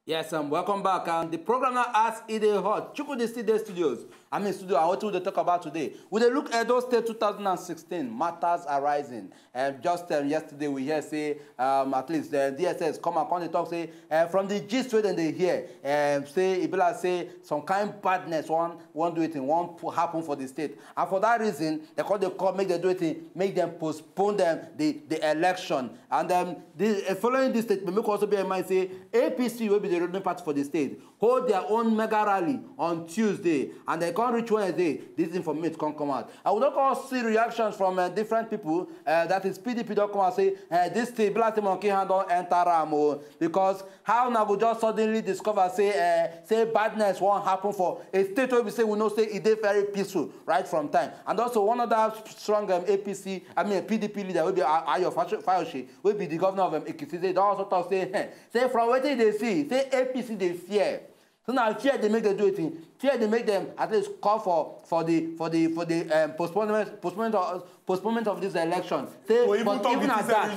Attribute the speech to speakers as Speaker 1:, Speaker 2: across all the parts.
Speaker 1: Yes, welcome back. And the program now asks Ide Hot, Chukwudi Studios. I what we talk about today. We look at Edo State 2016, matters arising. Just yesterday we hear say, at least the DSS come and talk say, from the gist where they hear, say, Ibila say, some kind of badness, one do it in, one happen for the state. And for that reason, they call, make them do it in, make them postpone the election. And following this statement, make also be in mind, say, APC will be the ruling party for the state, hold their own mega rally on Tuesday, and they can't reach Wednesday. This information can't come out. I would not see reactions from different people. That is PDP don't come and say this thing, black monkey hand don't enter Ramo, because how now we just suddenly discover say badness won't happen for a state where we say we know say it is very peaceful right from time. And also one of the strong APC, PDP leader will be Ayo Fayoshe, will be the governor of Ekiti. They also talk say from what they see, say APC they fear. So now fear they make them do it. Fear they make them at least call for the postponement of this election. Say, but even at that,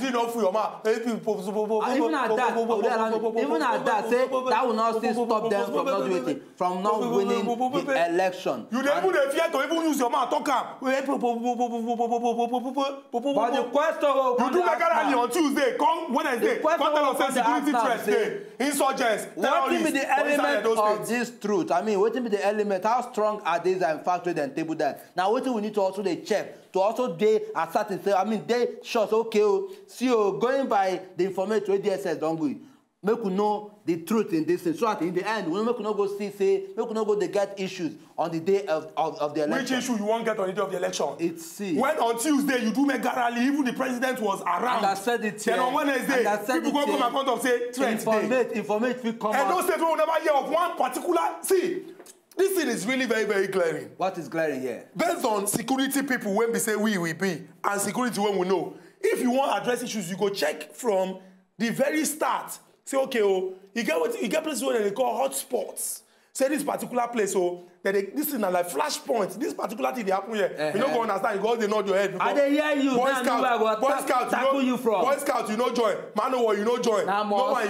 Speaker 1: say that will not still stop them from not doing it, from not winning the election.
Speaker 2: You don't even fear to even use your mouth talk up. But
Speaker 1: the question
Speaker 2: you do make a rally on Tuesday, come Wednesday, come tell us security threats day, insurgents,
Speaker 1: what will be the element of this truth? What will be the element? How strong are these factories and table there? Now, what we need to also check to also they are certain say, they shots okay, going by the information to DSS don't go. Make we know the truth in this thing. So that in the end, we make we not go see, make we not go they get issues on the day of the election.
Speaker 2: Which issue you won't get on the day of the election?
Speaker 1: It's
Speaker 2: when on Tuesday you do make a rally, even the president was around.
Speaker 1: And I said it here.
Speaker 2: Then on Wednesday, people go come and come and say threats.
Speaker 1: Informate will come out.
Speaker 2: And those states will never hear of one particular. See, this thing is really very, very glaring.
Speaker 1: What is glaring here?
Speaker 2: Based on security people, when we say we be, and security when we know. If you want to address issues, you go check from the very start. Say, okay, you get places where they call hotspots. Say this particular place, this is like flashpoint. This particular thing they happen here. You don't go understand. You go, they nod your head.
Speaker 1: I dey hear you.
Speaker 2: Boy Scout,
Speaker 1: you from.
Speaker 2: Boy Scout, you no join. Manowar, you no join. No one,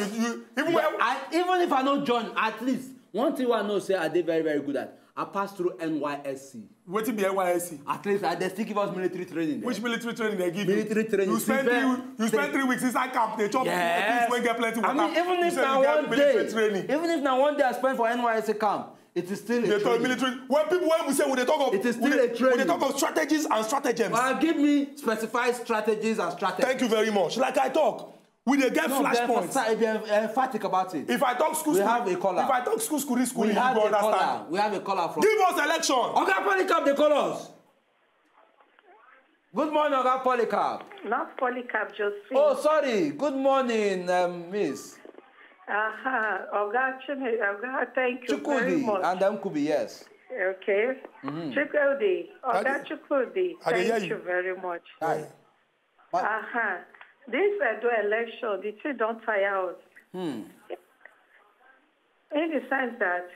Speaker 2: even
Speaker 1: if I don't join, at least one thing I know say I did very, very good at. I passed through NYSC.
Speaker 2: What is the NYSC?
Speaker 1: At least they still give us military training. There.
Speaker 2: Which military training they give you?
Speaker 1: Military training.
Speaker 2: You spend 3 weeks inside camp. They chop when get plenty water.
Speaker 1: Even if now one day I spend for NYSC camp, it is still a training.
Speaker 2: Military. When we say when they talk of
Speaker 1: it is still a training.
Speaker 2: When they talk of strategies and stratagems.
Speaker 1: Give me specified strategies and strategies.
Speaker 2: Thank you very much. Like I talk. We dey get flashpoints.
Speaker 1: Be emphatic about it.
Speaker 2: If I talk school,
Speaker 1: we have a caller.
Speaker 2: If I talk school, you go
Speaker 1: understand. We have a caller from.
Speaker 2: Give us election.
Speaker 1: Oga Polycarp, the callers. Good morning, Oga Polycarp.
Speaker 3: Not Polycarp, Josephine.
Speaker 1: Oh, sorry. Good morning, Miss.
Speaker 3: Oga, thank you very much.
Speaker 1: And Kubi, yes.
Speaker 3: Okay. Chukwudi. Oga Chukwudi, thank you very much.
Speaker 1: Hi.
Speaker 3: This Edo election, the two don't tire us. In the sense that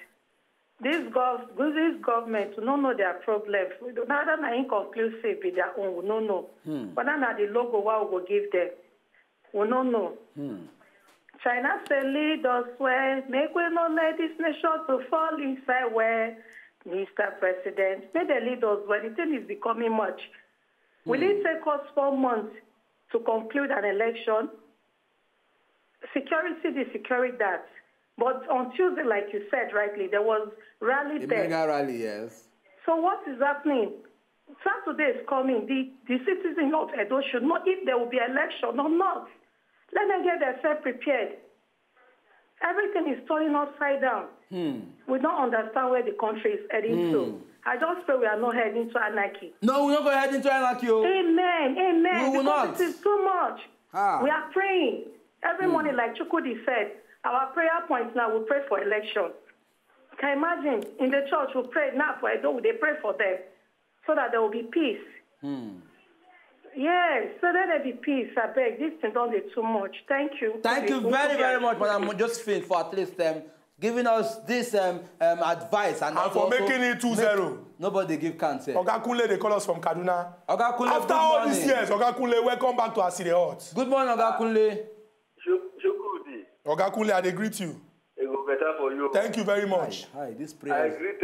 Speaker 3: this government will not know their problems. Rather than inconclusive with their own, we don't know. But then the logo, what we will give them, we don't know. China say, lead us where, make we not let this nation to fall inside where, Mr. President, may they lead us where the thing is becoming much. Will it take us 4 months to conclude an election? Security this, security that. But on Tuesday, like you said rightly, there was rally there.
Speaker 1: Mega rally, yes.
Speaker 3: So what is happening? Saturday is coming. The citizens of Edo should know if there will be election or not. Let them get themselves prepared. Everything is turning upside down. We don't understand where the country is heading to. I just pray we are not heading to anarchy.
Speaker 1: No, we're not going to head into anarchy.
Speaker 3: Amen, amen.
Speaker 1: We will not.
Speaker 3: It is too much. We are praying. Every morning, like Chukwudi said, our prayer point now, we pray for election. Can you imagine? In the church, we pray now for Edo, they pray for them so that there will be peace. Yes, so let there be peace. I beg, this thing don't do too much. Thank you.
Speaker 1: Thank you very, very much, Madam Josephine, for at least giving us this advice. And
Speaker 2: for making it 2-0.
Speaker 1: Nobody give cancer.
Speaker 2: Oga Kunle, they call us from Kaduna.
Speaker 1: Oga Kunle,
Speaker 2: after all these years, Oga Kunle, welcome back to Asile Hot.
Speaker 1: Good morning, Oga Kunle.
Speaker 4: Chukwudi.
Speaker 2: Oga Kunle, I greet you.
Speaker 4: you.
Speaker 2: Thank you very much.
Speaker 1: Hi, this
Speaker 4: I
Speaker 1: prayer.
Speaker 4: greet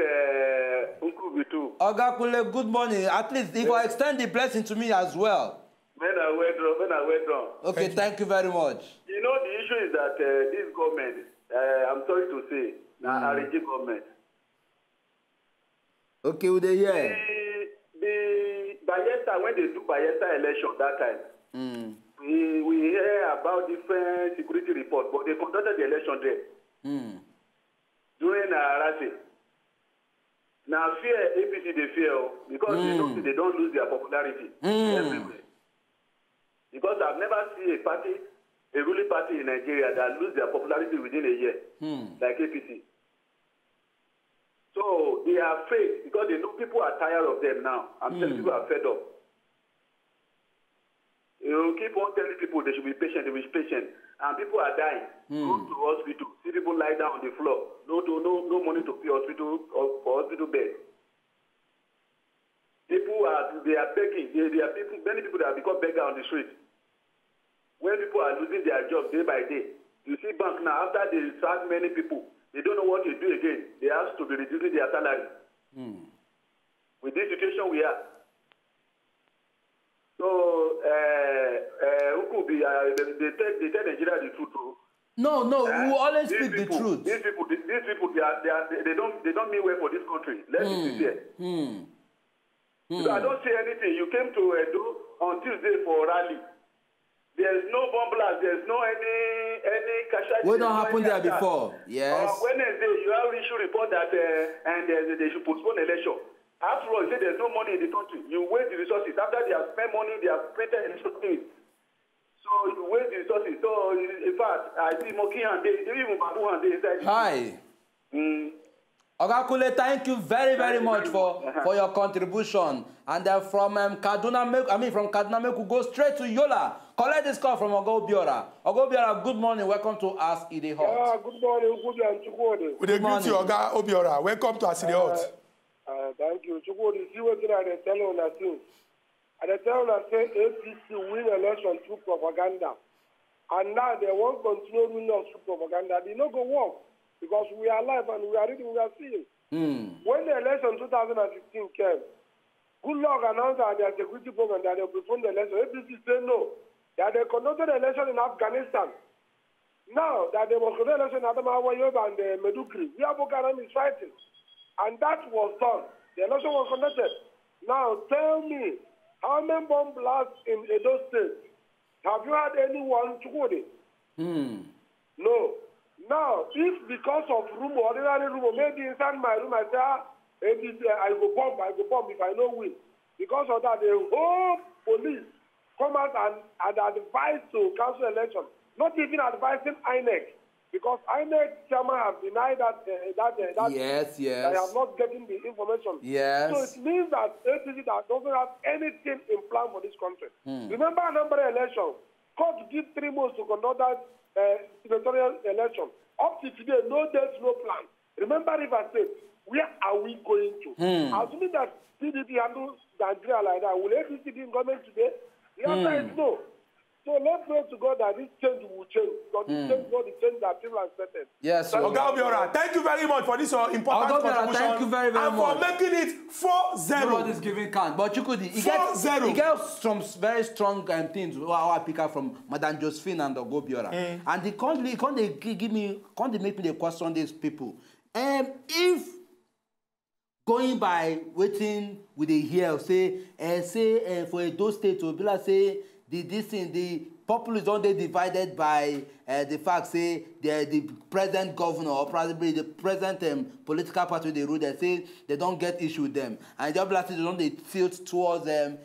Speaker 4: Uncle too.
Speaker 1: Oga Kule, good morning. At least if I extend the blessing to me as well.
Speaker 4: When I went wrong.
Speaker 1: Okay, thank you very much.
Speaker 4: You know, the issue is that this government, I'm sorry to say, now RG government.
Speaker 1: Okay, with the year.
Speaker 4: The Bayelsa, when they do Bayelsa election that time, we hear about different security reports, but they conducted the election there. During Rasi. Now fear APC they fear because they don't lose their popularity everywhere. Because I've never seen a ruling party in Nigeria that lose their popularity within a year, like APC. So they are afraid because they know people are tired of them now. I'm telling people are fed up. You keep on telling people they should be patient, they will be patient. And people are dying. Go to hospital. See people lie down on the floor. No money to pay hospital or for hospital bed. People are begging. There are people, many people that have become beggars on the street. When people are losing their jobs day by day, you see bank now, after they sack many people, they don't know what to do again. They have to be reducing their salary. With this situation we are. So, who could be, they tell Nigeria the truth.
Speaker 1: No, we always speak the truth.
Speaker 4: These people, they don't mean well for this country. Let's be sincere. So I don't say anything. You came to Edo on Tuesday for rally. There's no bomb blast. There's no any casualty.
Speaker 1: What don't happen there before? Yes.
Speaker 4: Wednesday, you have issue report that and they should postpone election. After all, you say there's no money in the country. You waste the resources. After they have spent money, they have printed resources. So you waste the resources. So in fact, I see Moki and they even Babu and they inside. Hi.
Speaker 1: Oga Kule, thank you very, very much for your contribution. And from Kaduna, from Kaduna, we go straight to Yola. Collect this call from Ogo Biora. Ogo Biora, good morning. Welcome to Ask Ide Hot.
Speaker 5: Yeah, good morning.
Speaker 2: We greet you, Oga Obiora. Welcome to Ask Ide Hot.
Speaker 5: Thank you. Chukwudi, see what I tell you on since. And I tell you say APC win election through propaganda. And now they won't continue winning us through propaganda. They not go work. Because we are alive and we are reading, we are seeing. When the election 2016 came, good luck announced that their security program that they performed the election. APC said no. That they conducted the election in Afghanistan. Now that they were conducting the election in Adamawa and Medugri, we are Boko Haram is fighting. And that was done. The election was conducted. Now tell me, how many bomb blasts in Edo State? Have you had anyone to go there? No. Now, if because of rumor, ordinary rumor, maybe inside my room I say, I go bomb if I know win. Because of that, the whole police come out and advise to cancel election. Not even advising INEC. Because INEC chairman have denied that
Speaker 1: yes.
Speaker 5: I am not getting the information.
Speaker 1: Yes.
Speaker 5: So it means that APC that doesn't have anything in plan for this country. Remember Anambra election, court give 3 months to conduct that senatorial election. Up to today, no date, no plan. Remember River State, where are we going to? Assuming that PDP handles Nigeria like that, will APC be in government today? The answer is no. So let's pray to God that this change will change. Because this change is not the change that people have expected.
Speaker 1: Yes.
Speaker 2: Oga Obiora, thank you very much for this important contribution.
Speaker 1: Thank you very, very much.
Speaker 2: And for making it 4-0.
Speaker 1: Nobody's giving count. But you could he gets some very strong things I pick up from Madam Josephine and Ogo Obiora. And they can't make me the question these people. If going by waiting with the here, say for Edo State to be like say the populace don't they divided by the fact say the present governor or probably the present political party they rule, they say they don't get issue with them, and the other they don't they tilt towards them,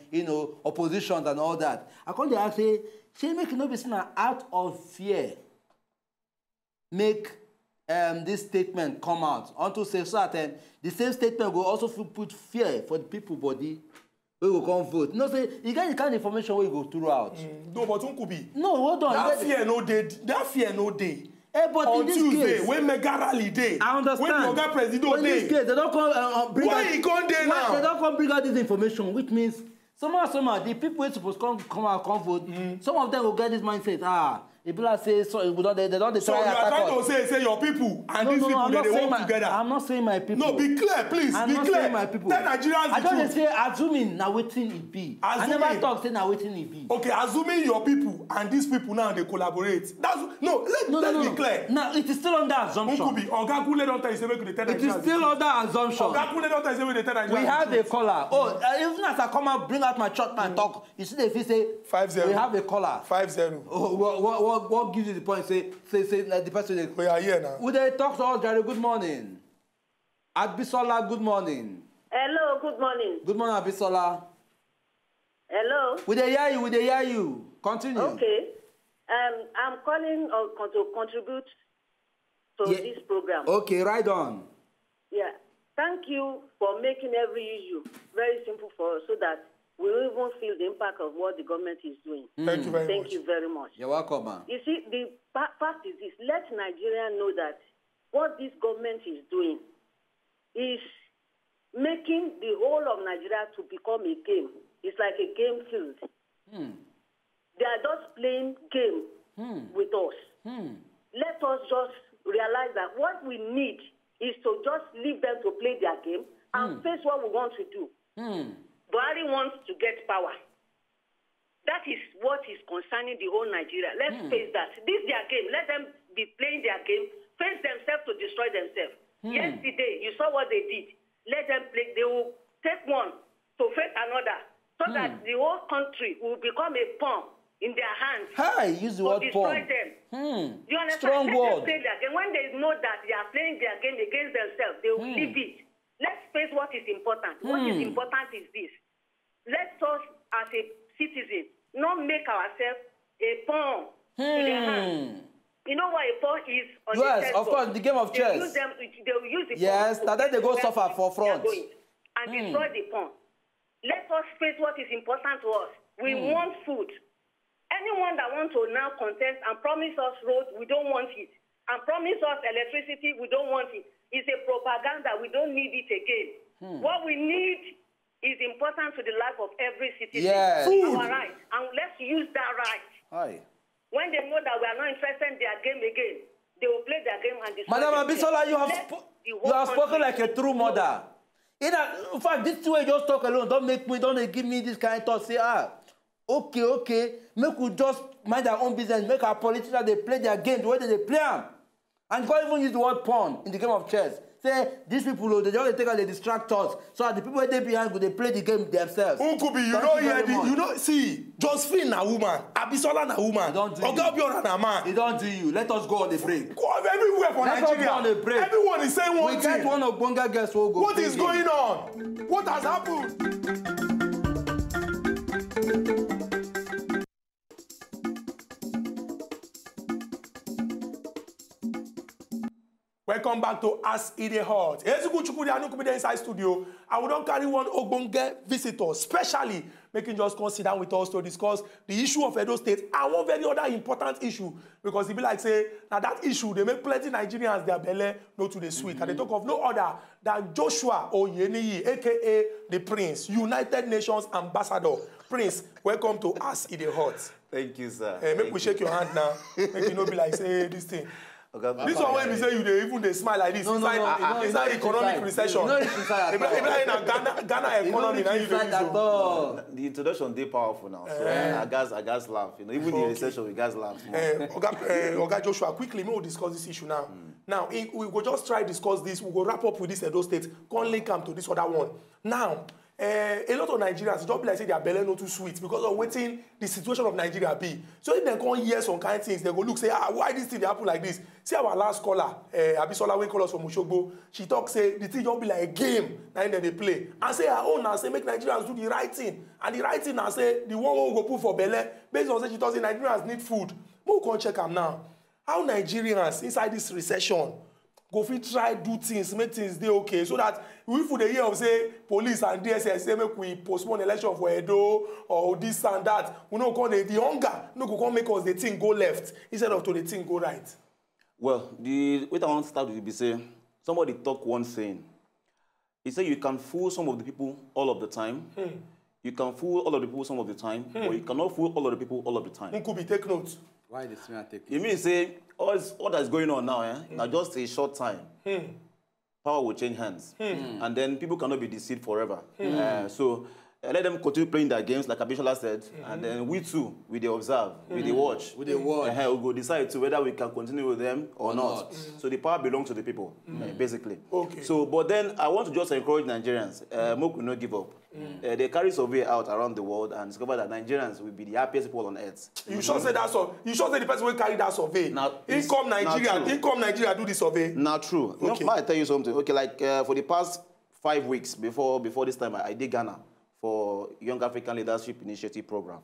Speaker 1: oppositions and all that. I can't they ask say make no be seen out of fear make this statement come out unto say certain the same statement will also put fear for the people body. We will come vote. No, say you get the kind of information where you go throughout.
Speaker 2: No, but Unkubi.
Speaker 1: No, hold on.
Speaker 2: That fear no day. That fear no day.
Speaker 1: But
Speaker 2: on
Speaker 1: in this
Speaker 2: Tuesday,
Speaker 1: case,
Speaker 2: when Mega Rally day,
Speaker 1: I understand.
Speaker 2: when the Oga President
Speaker 1: but in this case, they don't come bring
Speaker 2: why
Speaker 1: out.
Speaker 2: he come there now?
Speaker 1: They don't come bring out this information, which means Somehow, the people who supposed to come out, come vote, some of them will get this mindset, if people say, so they don't try
Speaker 2: so you are trying to say your people and these people, they work together.
Speaker 1: I'm not saying my people.
Speaker 2: No, be clear, please.
Speaker 1: I'm
Speaker 2: be
Speaker 1: not
Speaker 2: clear.
Speaker 1: saying my people.
Speaker 2: Tell Nigerians
Speaker 1: I
Speaker 2: the
Speaker 1: don't
Speaker 2: truth.
Speaker 1: say assuming now waiting it be. I never talk say now waiting it be.
Speaker 2: Okay, assuming your people and these people now they collaborate. That's let's be clear.
Speaker 1: Now it is still under assumption.
Speaker 2: Who could be? Oga Kule don't tell you say make you tell Nigerians.
Speaker 1: It is still under assumption.
Speaker 2: Oga Kule don't tell you say make you tell Nigerians.
Speaker 1: We have a caller. Even as I come out, bring out my short man talk, you see if he say
Speaker 2: 5-0.
Speaker 1: We have a caller.
Speaker 2: 5-0.
Speaker 1: What gives you the point? Say the person.
Speaker 2: We are here now.
Speaker 1: Would they talk to us, Jerry? Good morning. Abisola, good morning.
Speaker 3: Hello, good morning.
Speaker 1: Good morning, Abisola.
Speaker 3: Hello.
Speaker 1: Would they hear you? Would they hear you? Continue.
Speaker 3: Okay. I'm calling to contribute to this program.
Speaker 1: Okay, right on.
Speaker 3: Yeah. Thank you for making every issue very simple for us so that we will even feel the impact of what the government is doing.
Speaker 2: Thank you very much.
Speaker 3: Thank you very much.
Speaker 1: You're welcome, man.
Speaker 3: You see, the fact is this. Let Nigeria know that what this government is doing is making the whole of Nigeria to become a game. It's like a game field. They are just playing game with us. Let us just realize that what we need is to just leave them to play their game and face what we want to do. Buhari wants to get power. That is what is concerning the whole Nigeria. Let's face that. This is their game. Let them be playing their game, face themselves to destroy themselves. Yesterday, you saw what they did. Let them play. They will take one to face another so that the whole country will become a pawn in their hands.
Speaker 1: Hi, use the word
Speaker 3: destroy
Speaker 1: pawn.
Speaker 3: them. You understand?
Speaker 1: Strong word.
Speaker 3: Play their game. When they know that they are playing their game against themselves, they will leave it. Let's face what is important. What is important is this. Let us, as a citizen, not make ourselves a pawn in their hands. You know what a pawn is on the chess
Speaker 1: Yes, of course, the game of chess.
Speaker 3: They will use the pawn.
Speaker 1: Yes, now then they go suffer for front.
Speaker 3: And destroy the pawn. Let us face what is important to us. We want food. Anyone that wants to now contest and promise us roads, we don't want it. And promise us electricity, we don't want it. It's a propaganda. We don't need it again. What we need is important to the life of every citizen.
Speaker 1: Yes.
Speaker 3: Our right. And let's use that right.
Speaker 1: Hi.
Speaker 3: When they know that we are not interested in their game again, they will play their game and destroy
Speaker 1: Madam
Speaker 3: themselves.
Speaker 1: Abisola, you have spoken like a true mother. In fact, this way just talk alone. Don't give me this kind of thought. Say, okay, make we just mind our own business. Make our politicians, they play their game the way they play them. And you can't even use the word pawn in the game of chess. Say, these people, they just take out the distractors. So that the people they behind, they play the game themselves.
Speaker 2: See, Josephine na woman, Abisola na woman, Oga Obiora na man.
Speaker 1: It don't do you. Let us go on the break.
Speaker 2: Go everywhere for
Speaker 1: Let's
Speaker 2: Nigeria.
Speaker 1: go on the break.
Speaker 2: Everyone is saying one thing.
Speaker 1: We get one of Bonga guests who will go.
Speaker 2: What is going on? What has happened? Welcome back to As It Dey Hot. Ezeku Chukwudi Anukwubi inside studio. I will not carry one ogbonge visitor, specially making just come sit down with us to discuss the issue of Edo State and one very other important issue, because it be like say now that issue they make plenty Nigerians their belly no to the sweet. And they talk of no other than Joshua Oyeniyi, aka the Prince, United Nations Ambassador. Prince, welcome to As It Dey Hot.
Speaker 6: Thank you, sir.
Speaker 2: Make we shake your hand now. Make you not be like say this thing. Okay, this one when we say you even they smile like this. It's like economic recession. Ghana economy now you
Speaker 6: The introduction they powerful now. So I guess laugh. You know, even the recession we guys laugh.
Speaker 2: Oga Joshua, quickly, we will discuss this issue now. Now, we will just try to discuss this. We will wrap up with this Edo State. Can't link them to this other one. Now, a lot of Nigerians don't be like say their belly not too sweet because of waiting the situation of Nigeria be. So if they come hear some kind of things, they go look say, why this thing happen like this? See our last caller, Abisola wey call us from Oshogbo. She talk say the thing don't be like a game. Now then they play and say her own now say make Nigerians do the right thing, and the right thing now say the one we go put for belly based on say she talk say Nigerians need food. We can check them now. How Nigerians inside this recession go fit try do things, make things dey okay, so that if we dey hear of say police and DSS say make we postpone election for Edo or this and that, we no come the hunger no go come make us the thing go left instead of to the thing go right.
Speaker 6: Well, the way I want to start with be say somebody talk one saying. He said you can fool some of the people all of the time. You can fool all of the people some of the time, but you cannot fool all of the people all of the time.
Speaker 2: Who could be take notes?
Speaker 1: Why this man take
Speaker 6: You mean say all that is going on now, now just a short time. Power will change hands, and then people cannot be deceived forever. So let them continue playing their games, like Abishola said, and then we too, we dey observe, we dey watch.
Speaker 1: With the word?
Speaker 6: We'll go decide to whether we can continue with them or not. So the power belongs to the people, basically.
Speaker 2: Okay.
Speaker 6: So, but then I want to just encourage Nigerians, make we not give up. They carry survey out around the world and discover that Nigerians will be the happiest people on earth.
Speaker 2: You sure say that so? You sure say the person will carry that survey? Income Nigeria do the survey.
Speaker 6: Not true.
Speaker 2: Okay.
Speaker 6: You know, I tell you something. Okay, like for the past 5 weeks before this time, I did Ghana for Young African Leadership Initiative Program.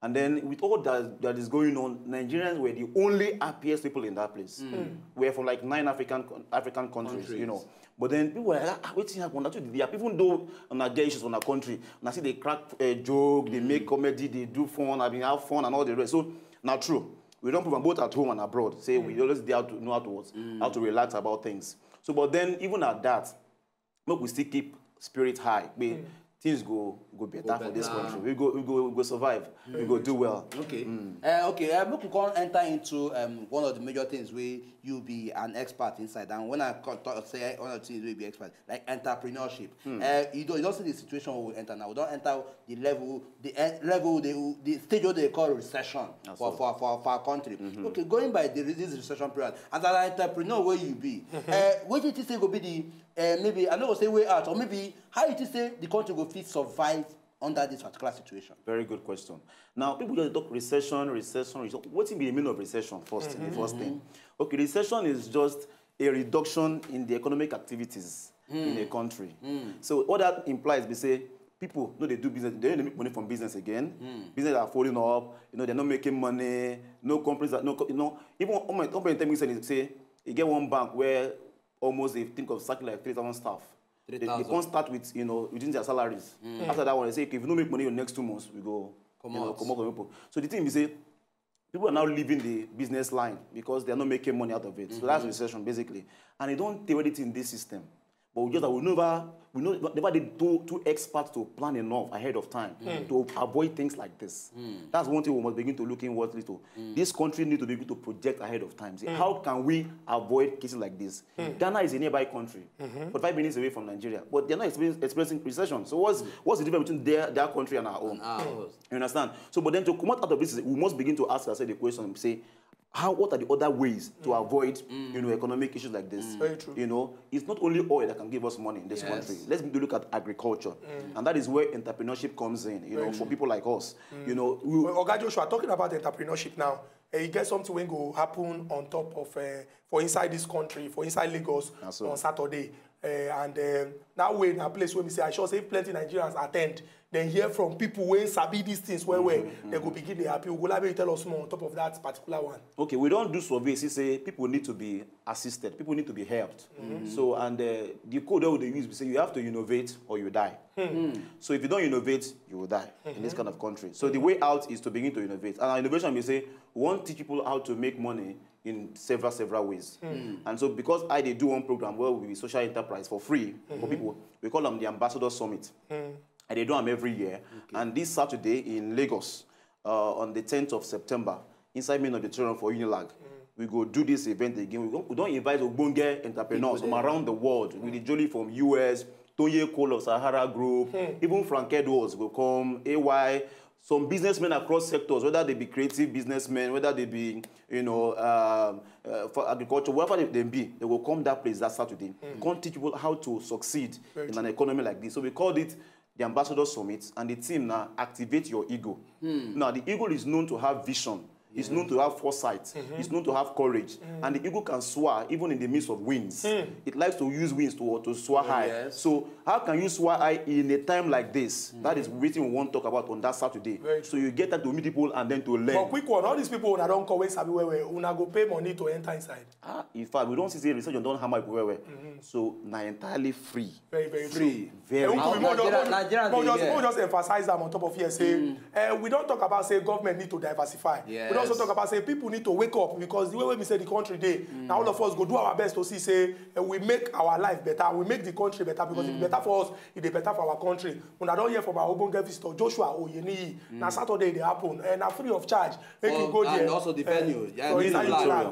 Speaker 6: And then with all that is going on, Nigerians were the only happiest people in that place. We're from like 9 African countries, you know. But then people were like, what's happening? Even though on our issues on our country, and I see they crack a joke, they make comedy, they do fun, have fun and all the rest. So, not true. We don't prove both at home and abroad. Say we always know how to relax about things. So, but then even at that, look, we still keep spirit high. Things go better for this country. We go survive. We go do well.
Speaker 1: Okay. Okay. We can enter into one of the major things where you be an expert inside. And when I say one of the things where you be expert, like entrepreneurship. You don't see the situation we enter now. We don't enter the level, the stage where they call recession for our country. Okay. Going by this recession period, as an entrepreneur, where you be, what did you say will be the maybe I know say way out, or maybe how you say the country will fit survive under this particular situation?
Speaker 6: Very good question. Now, people just talk recession. What is the meaning of recession first? The first thing. Okay, recession is just a reduction in the economic activities in a country. So what that implies, we say people know they do business, they don't make money from business again. Business are falling up. You know, they're not making money. No companies are even on my time say you get one bank where almost they think of something like 3,000 staff. They can't start with, within their salaries. After that one, they say, okay, if you don't make money in the next 2 months, we go come out. So the thing is, people are now leaving the business line because they're not making money out of it. So that's recession, basically. And they don't take anything in this system. But we never did too experts to plan enough ahead of time to avoid things like this. That's one thing we must begin to look inwardly to. This country needs to be able to project ahead of time. See, how can we avoid cases like this? Ghana is a nearby country, 45 minutes away from Nigeria, but they're not experiencing recession. So what's the difference between their country and our own? You understand? So, but then to come out of this, we must begin to ask ourselves the question, say, what are the other ways to avoid, economic issues like this?
Speaker 2: Very true.
Speaker 6: It's not only oil that can give us money in this country. Let's look at agriculture, and that is where entrepreneurship comes in. For people like us.
Speaker 2: Oga Joshua, talking about entrepreneurship now, you get something when go happen on top of for inside this country, for inside Lagos on Saturday, and that way in a place where we say I sure say plenty Nigerians attend. Then hear from people when sabi these things where they go begin the happy. Will you tell us more on top of that particular one? Okay, we don't do surveys. Say people need to be assisted. People need to be helped. So and the code that they use, we say you have to innovate or you die. So if you don't innovate, you will die in this kind of country. So the way out is to begin to innovate. And our innovation, we say we want to teach people how to make money in several ways. And so because I do one program where we social enterprise for free for people, we call them the Ambassador Summit. And they do them every year. Okay. And this Saturday in Lagos, on the 10th of September, inside main auditorium for Unilag, we go do this event again. We don't invite Ogbonge entrepreneurs from around the world. We Jolly from US, Tonye Cole of Sahara Group, even Frank Edwards will come, AY, some businessmen across sectors, whether they be creative businessmen, whether they be, for agriculture, wherever they be, they will come that place that Saturday. Come teach people how to succeed in an economy like this. So we called it the Ambassador Summit, and the team now activate your ego. Now, the ego is known to have vision. It's known to have foresight. It's known to have courage. And the ego can soar even in the midst of winds. It likes to use winds to soar high. Yes. So how can you soar high in a time like this? That is what we want to talk about on that Saturday. So you get that to meet people and then to learn. But quick one, all these people that don't come when sabi where una go pay money to enter inside.
Speaker 6: In fact, we don't see research don't hammer people where. So now entirely free.
Speaker 2: Very
Speaker 6: free. Very.
Speaker 2: Just emphasize them on top of here. Say we don't talk about say government need to diversify. We don't also talk about say people need to wake up because the way we say the country dey, now all of us go do our best to see say we make our life better, we make the country better because it's better for us, it's better for our country. When I don't hear from our Ogbonge visitor Joshua Oyeniyi, na Saturday they happen and na free of charge. Make you go there.
Speaker 1: And also the venue,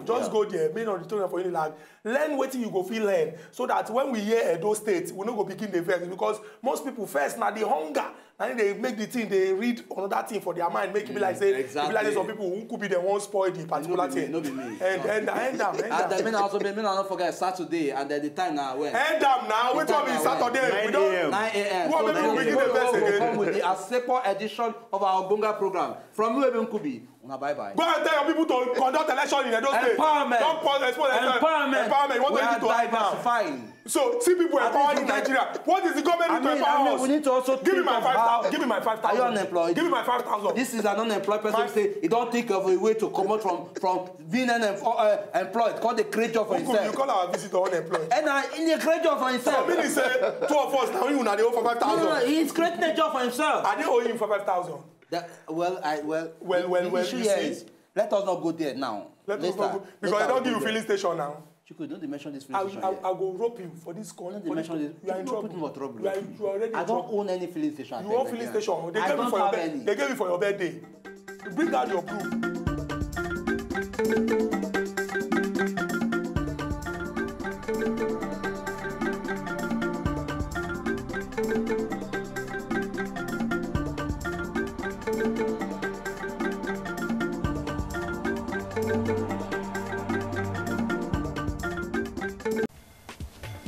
Speaker 2: just go there, main auditorium for Unilag. Learn what you go feel learn so that when we hear Edo State, we no go begin the vex because most people first now the hunger and they make the thing they read another thing for their mind make it be like say exactly. Be like some people who could be the one spoil the particular thing.
Speaker 1: No be me.
Speaker 2: And end them.
Speaker 1: And then also me not forget Saturday and then the time now when.
Speaker 2: End them now. Which one is Saturday?
Speaker 1: 9 a.m.
Speaker 2: What
Speaker 1: So
Speaker 2: people begin the vex again?
Speaker 1: Come with the Asepo edition of our Ogbonge program from Uebem Kubi. Una bye bye.
Speaker 2: Go and tell your people to conduct election in Edo State.
Speaker 1: Empowerment.
Speaker 2: Don't expose
Speaker 1: Empowerment.
Speaker 2: Empowerment. You want to
Speaker 1: diversifying.
Speaker 2: So see people empowered in Nigeria. What is the government to empower us?
Speaker 1: We need to also
Speaker 2: give me my 5,000. Give me my 5,000.
Speaker 1: Are you unemployed?
Speaker 2: Give me my 5,000.
Speaker 1: This is an unemployed person. Say he don't think of a way to come out from being employed. Call the create job for himself.
Speaker 2: You call our visitor unemployed.
Speaker 1: And in the create job for himself.
Speaker 2: So meaning say 2 of us now you na dey owe for 5,000.
Speaker 1: No, he's creating a job for himself.
Speaker 2: Are they owing him for 5,000?
Speaker 1: Well,
Speaker 2: the issue
Speaker 1: here is let us not go there now.
Speaker 2: Let us not go because I don't give you filling station now.
Speaker 1: Chico, don't mention this filling station.
Speaker 2: I go rope you for this call.
Speaker 1: Don't mention this.
Speaker 2: You are in trouble.
Speaker 1: You
Speaker 2: are already in trouble.
Speaker 1: I don't own any filling station.
Speaker 2: You own filling station. They gave you for your birthday. Bring out your proof.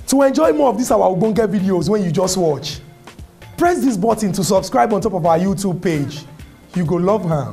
Speaker 2: To enjoy more of these our Ogbonge videos when you just watch, press this button to subscribe on top of our YouTube page. You go love her.